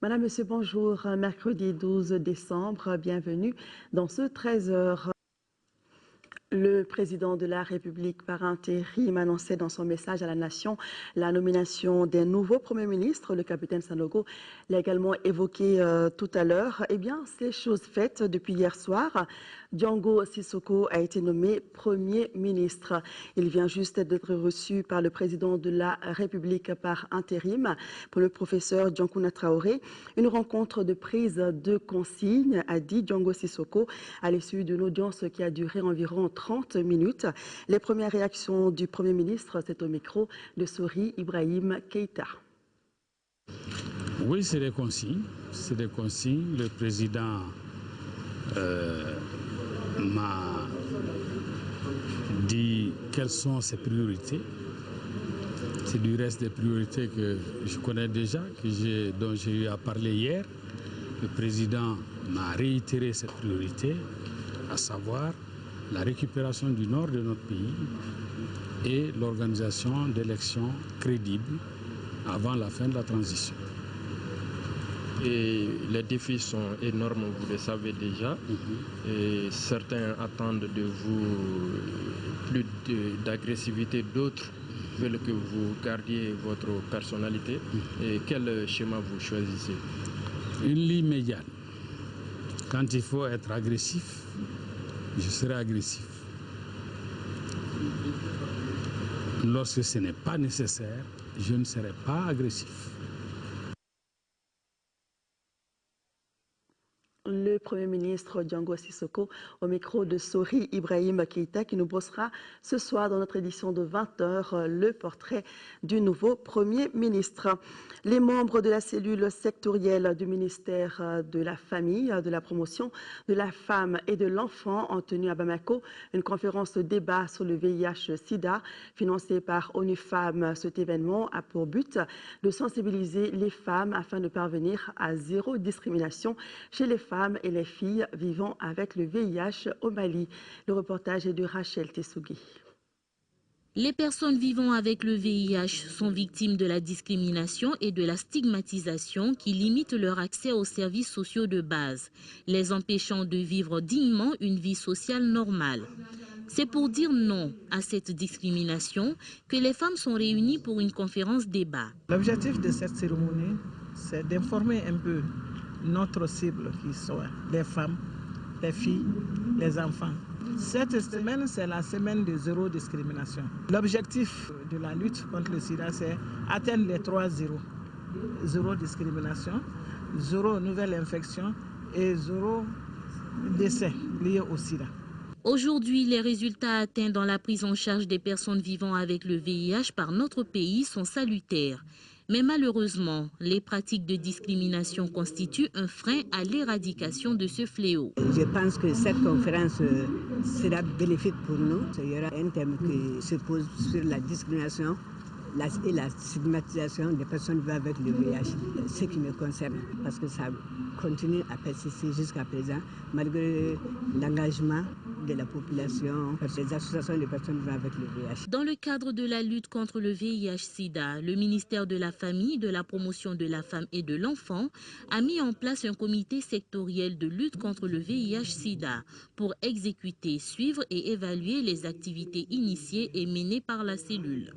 Madame, Monsieur, bonjour. Mercredi 12 décembre, bienvenue dans ce 13h. Le président de la République par intérim annonçait dans son message à la nation la nomination d'un nouveau Premier ministre. Le capitaine Sanogo l'a également évoqué tout à l'heure. Eh bien, c'est chose faite depuis hier soir. Diongo Sissoko a été nommé Premier ministre. Il vient juste d'être reçu par le président de la République par intérim pour le professeur Diankouna Traoré. Une rencontre de prise de consigne, a dit Diongo Sissoko, à l'issue d'une audience qui a duré environ 30 minutes. Les premières réactions du Premier ministre, c'est au micro de Sori Ibrahim Keïta. Oui, c'est des consignes. C'est des consignes. Le président m'a dit quelles sont ses priorités. C'est du reste des priorités que je connais déjà, dont j'ai eu à parler hier. Le président m'a réitéré cette priorité, à savoir la récupération du nord de notre pays et l'organisation d'élections crédibles avant la fin de la transition. Et les défis sont énormes, vous le savez déjà. Et certains attendent de vous plus d'agressivité, d'autres veulent que vous gardiez votre personnalité. Et quel schéma vous choisissez? Une ligne médiane. Quand il faut être agressif, je serai agressif. Lorsque ce n'est pas nécessaire, je ne serai pas agressif. Le Premier ministre Diongo Sissoko au micro de Sori Ibrahim Keïta qui nous bossera ce soir dans notre édition de 20h le portrait du nouveau Premier ministre. Les membres de la cellule sectorielle du ministère de la Famille, de la Promotion de la Femme et de l'Enfant ont tenu à Bamako une conférence de débat sur le VIH-Sida financée par ONU Femmes. Cet événement a pour but de sensibiliser les femmes afin de parvenir à zéro discrimination chez les femmes et les filles vivant avec le VIH au Mali. Le reportage est de Rachel Tessougui. Les personnes vivant avec le VIH sont victimes de la discrimination et de la stigmatisation qui limitent leur accès aux services sociaux de base, les empêchant de vivre dignement une vie sociale normale. C'est pour dire non à cette discrimination que les femmes sont réunies pour une conférence débat. L'objectif de cette cérémonie, c'est d'informer un peu notre cible qui sont les femmes, les filles, les enfants. Cette semaine, c'est la semaine de zéro discrimination. L'objectif de la lutte contre le sida, c'est atteindre les 3 zéros. Zéro discrimination, zéro nouvelle infection et zéro décès lié au sida. Aujourd'hui, les résultats atteints dans la prise en charge des personnes vivant avec le VIH par notre pays sont salutaires. Mais malheureusement, les pratiques de discrimination constituent un frein à l'éradication de ce fléau. Je pense que cette conférence sera bénéfique pour nous. Il y aura un thème qui se pose sur la discrimination et la stigmatisation des personnes vivant avec le VIH, ce qui me concerne, parce que ça continue à persister jusqu'à présent, malgré l'engagement de la population, des associations de personnes vivant avec le VIH. Dans le cadre de la lutte contre le VIH-Sida, le ministère de la Famille, de la Promotion de la Femme et de l'Enfant a mis en place un comité sectoriel de lutte contre le VIH-Sida pour exécuter, suivre et évaluer les activités initiées et menées par la cellule.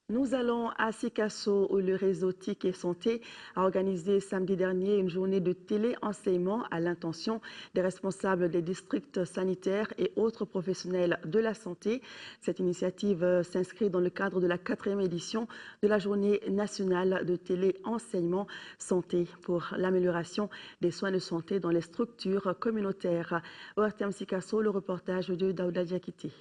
Nous allons à Sikasso où le réseau TIC et Santé a organisé samedi dernier une journée de téléenseignement à l'intention des responsables des districts sanitaires et autres professionnels de la santé. Cette initiative s'inscrit dans le cadre de la 4e édition de la journée nationale de téléenseignement santé pour l'amélioration des soins de santé dans les structures communautaires. Au RTM Sikasso, le reportage de Daouda Diakité.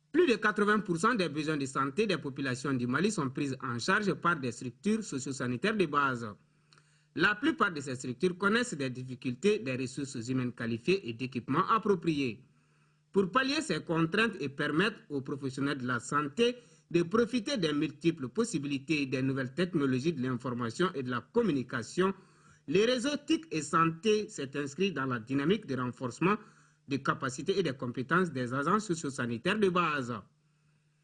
Plus de 80% des besoins de santé des populations du Mali sont pris en charge par des structures socio-sanitaires de base. La plupart de ces structures connaissent des difficultés des ressources humaines qualifiées et d'équipements appropriés. Pour pallier ces contraintes et permettre aux professionnels de la santé de profiter des multiples possibilités des nouvelles technologies de l'information et de la communication, le réseau TIC et Santé s'est inscrit dans la dynamique de renforcement des capacités et des compétences des agents socio-sanitaires de base.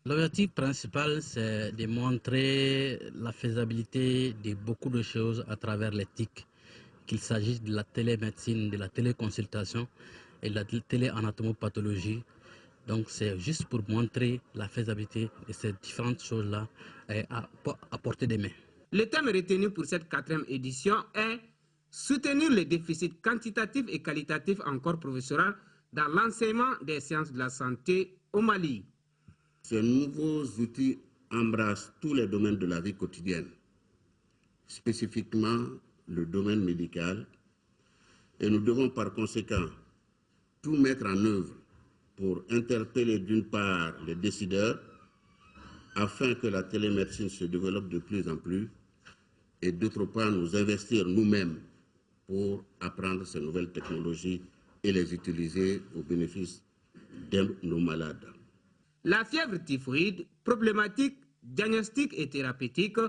L'objectif principal, c'est de montrer la faisabilité de beaucoup de choses à travers l'éthique, qu'il s'agisse de la télémédecine, de la téléconsultation et de la téléanatomopathologie. Donc c'est juste pour montrer la faisabilité de ces différentes choses-là à portée des mains. Le thème retenu pour cette 4e édition est « Soutenir les déficits quantitatifs et qualitatifs en corps professoral dans l'enseignement des sciences de la santé au Mali ». Ces nouveaux outils embrassent tous les domaines de la vie quotidienne, spécifiquement le domaine médical, et nous devons par conséquent tout mettre en œuvre pour interpeller d'une part les décideurs afin que la télémédecine se développe de plus en plus et d'autre part nous investir nous-mêmes pour apprendre ces nouvelles technologies et les utiliser au bénéfice de nos malades. La fièvre typhoïde, problématique, diagnostic et thérapeutique,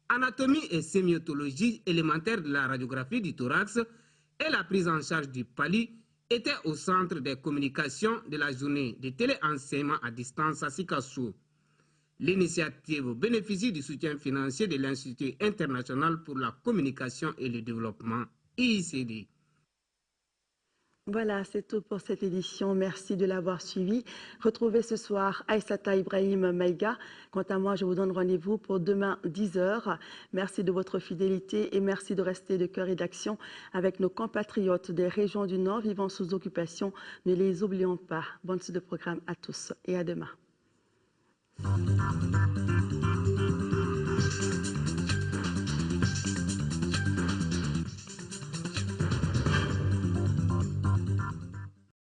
anatomie et sémiotologie élémentaire de la radiographie du thorax et la prise en charge du PALI étaient au centre des communications de la journée de téléenseignement à distance à Sikassou. L'initiative bénéficie du soutien financier de l'Institut international pour la communication et le développement, IICD. Voilà, c'est tout pour cette édition. Merci de l'avoir suivi. Retrouvez ce soir Aïssata Ibrahim Maïga. Quant à moi, je vous donne rendez-vous pour demain 10 h. Merci de votre fidélité et merci de rester de cœur et d'action avec nos compatriotes des régions du Nord vivant sous occupation. Ne les oublions pas. Bonne suite de programme à tous et à demain.